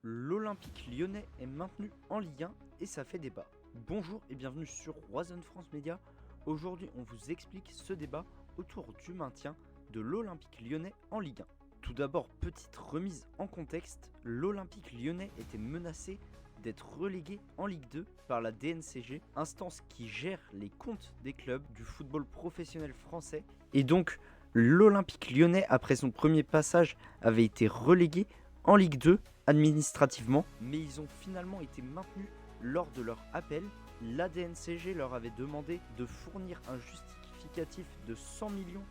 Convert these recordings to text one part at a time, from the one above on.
L'Olympique lyonnais est maintenu en Ligue 1 et ça fait débat. Bonjour et bienvenue sur Roison France Média. Aujourd'hui, on vous explique ce débat autour du maintien de l'Olympique lyonnais en Ligue 1. Tout d'abord, petite remise en contexte, l'Olympique lyonnais était menacé d'être relégué en Ligue 2 par la DNCG, instance qui gère les comptes des clubs du football professionnel français. Et donc, l'Olympique lyonnais, après son premier passage, avait été relégué en Ligue 2 administrativement, mais ils ont finalement été maintenus lors de leur appel. La DNCG leur avait demandé de fournir un justificatif de 100 millions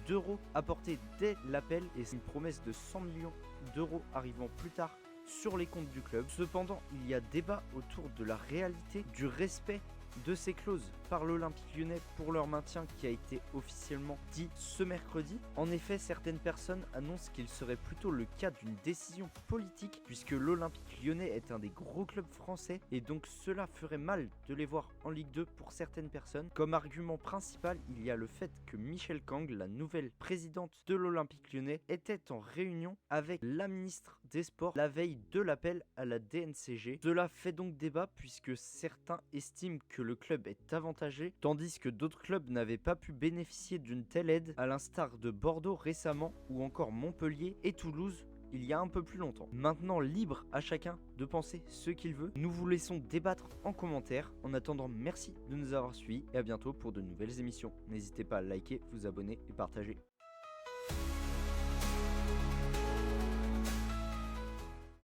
d'euros apporté dès l'appel, et c'est une promesse de 100 millions d'euros arrivant plus tard sur les comptes du club. Cependant, il y a débat autour de la réalité du respect de ces clauses par l'Olympique lyonnais pour leur maintien, qui a été officiellement dit ce mercredi. En effet, certaines personnes annoncent qu'il serait plutôt le cas d'une décision politique, puisque l'Olympique lyonnais est un des gros clubs français et donc cela ferait mal de les voir en Ligue 2 pour certaines personnes. Comme argument principal, il y a le fait que Michèle Kang, la nouvelle présidente de l'Olympique lyonnais, était en réunion avec la ministre des Sports la veille de l'appel à la DNCG. Cela fait donc débat puisque certains estiment que le club est avantagé, tandis que d'autres clubs n'avaient pas pu bénéficier d'une telle aide, à l'instar de Bordeaux récemment ou encore Montpellier et Toulouse il y a un peu plus longtemps. Maintenant, libre à chacun de penser ce qu'il veut. Nous vous laissons débattre en commentaire. En attendant, merci de nous avoir suivis et à bientôt pour de nouvelles émissions. N'hésitez pas à liker, vous abonner et partager.